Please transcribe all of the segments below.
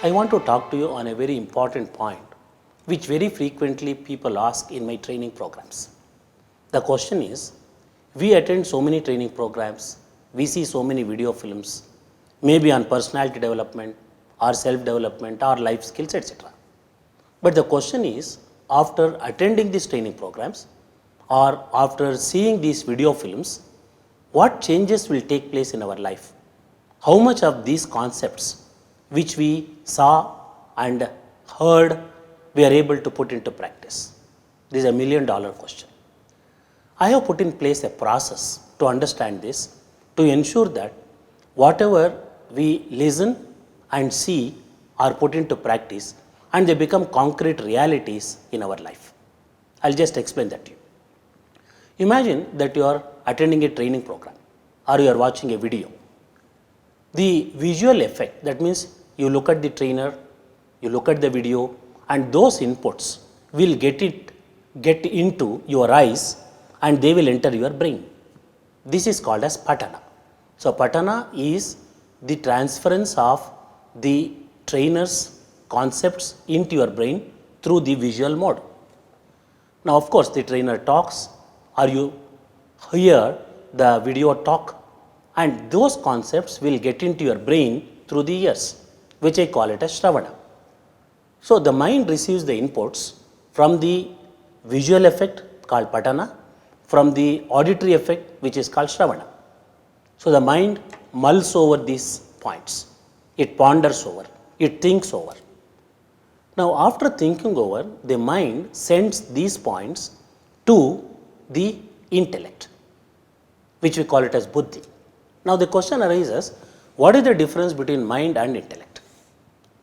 I want to talk to you on a very important point which very frequently people ask in my training programs. The question is, we attend so many training programs, we see so many video films, maybe on personality development or self-development or life skills, etc. But the question is, after attending these training programs or after seeing these video films, what changes will take place in our life? How much of these concepts which we saw and heard we are able to put into practice? This is $1 million question. I have put in place a process to understand this, to ensure that whatever we listen and see are put into practice and they become concrete realities in our life. I'll just explain that to you. Imagine that you are attending a training program or you are watching a video. The visual effect, that means you look at the trainer, you look at the video, and those inputs will get into your eyes and they will enter your brain. This is called as patana. So patana is the transference of the trainer's concepts into your brain through the visual mode. Now of course the trainer talks or you hear the video talk, and those concepts will get into your brain through the ears, which I call it as Shravana. So the mind receives the inputs from the visual effect called Patana, from the auditory effect which is called Shravana. So the mind mulls over these points, it ponders over, it thinks over. Now after thinking over, the mind sends these points to the intellect, which we call it as buddhi. Now the question arises, what is the difference between mind and intellect?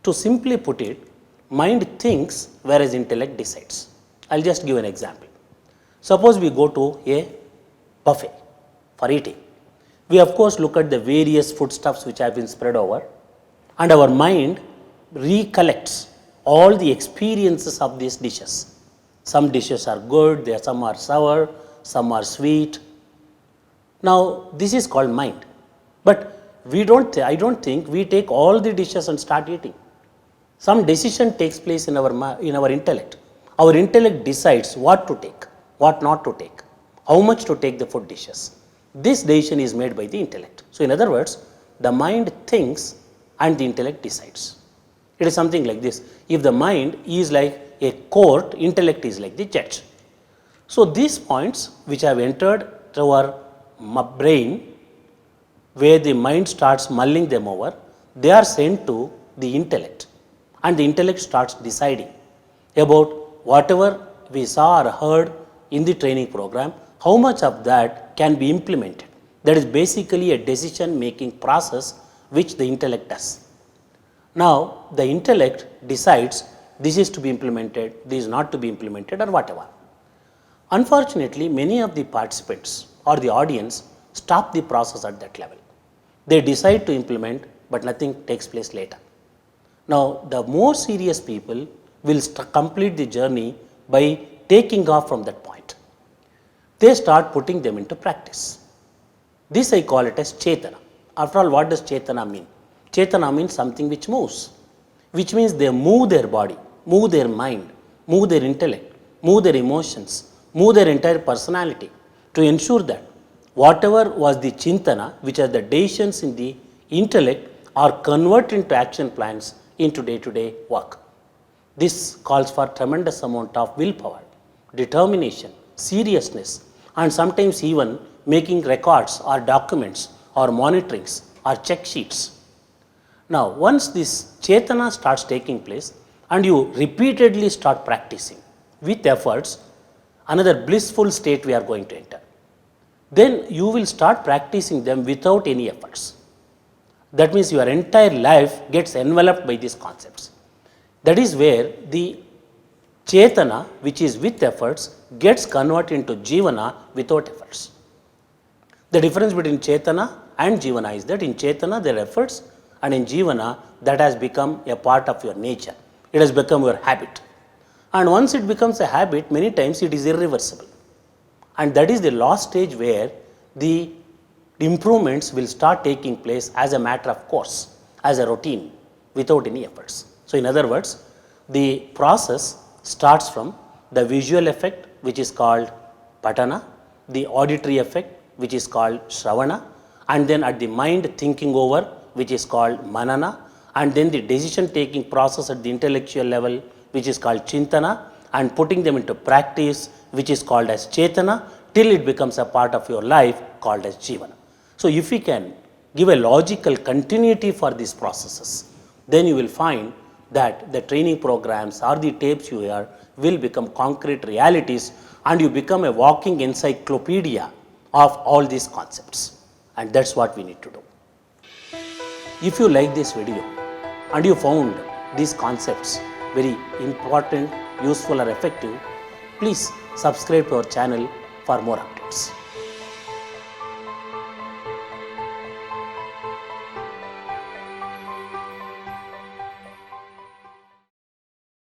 To simply put it, mind thinks whereas intellect decides. I'll just give an example. Suppose we go to a buffet for eating. We of course look at the various foodstuffs which have been spread over, and our mind recollects all the experiences of these dishes. Some dishes are good, some are sour, some are sweet. Now this is called mind. But I don't think we take all the dishes and start eating. Some decision takes place in our intellect. Our intellect decides what to take, what not to take, how much to take the food dishes. This decision is made by the intellect. So in other words, the mind thinks and the intellect decides. It is something like this. If the mind is like a court, intellect is like the judge. So these points which have entered to our brain, where the mind starts mulling them over, they are sent to the intellect, and the intellect starts deciding about whatever we saw or heard in the training program, how much of that can be implemented. That is basically a decision making process which the intellect does. Now the intellect decides this is to be implemented, this is not to be implemented, or whatever. Unfortunately, many of the participants or the audience stop the process at that level. They decide to implement, but nothing takes place later. Now the more serious people will complete the journey by taking off from that point. They start putting them into practice. This I call it as Chetana. After all, what does Chetana mean? Chetana means something which moves, which means they move their body, move their mind, move their intellect, move their emotions, move their entire personality to ensure that whatever was the chintana, which are the decisions in the intellect, are converted into action plans into day-to-day work. This calls for tremendous amount of willpower, determination, seriousness, and sometimes even making records or documents or monitorings or check sheets. Now once this chetana starts taking place and you repeatedly start practicing with efforts, another blissful state we are going to enter. Then you will start practicing them without any efforts. That means your entire life gets enveloped by these concepts. That is where the chetana, which is with efforts, gets converted into jivana without efforts. The difference between chetana and jivana is that in chetana there are efforts, and in jivana that has become a part of your nature. It has become your habit. And once it becomes a habit, many times it is irreversible. And that is the last stage where the improvements will start taking place as a matter of course, as a routine, without any efforts. So in other words, the process starts from the visual effect, which is called patana, the auditory effect, which is called shravana, and then at the mind thinking over, which is called manana, and then the decision taking process at the intellectual level, which is called chintana, and putting them into practice, which is called as chetana, till it becomes a part of your life called as jivana. So if we can give a logical continuity for these processes, then you will find that the training programs or the tapes you hear will become concrete realities, and you become a walking encyclopedia of all these concepts. And that's what we need to do. If you like this video and you found these concepts very important, useful or effective, please subscribe to our channel for more updates.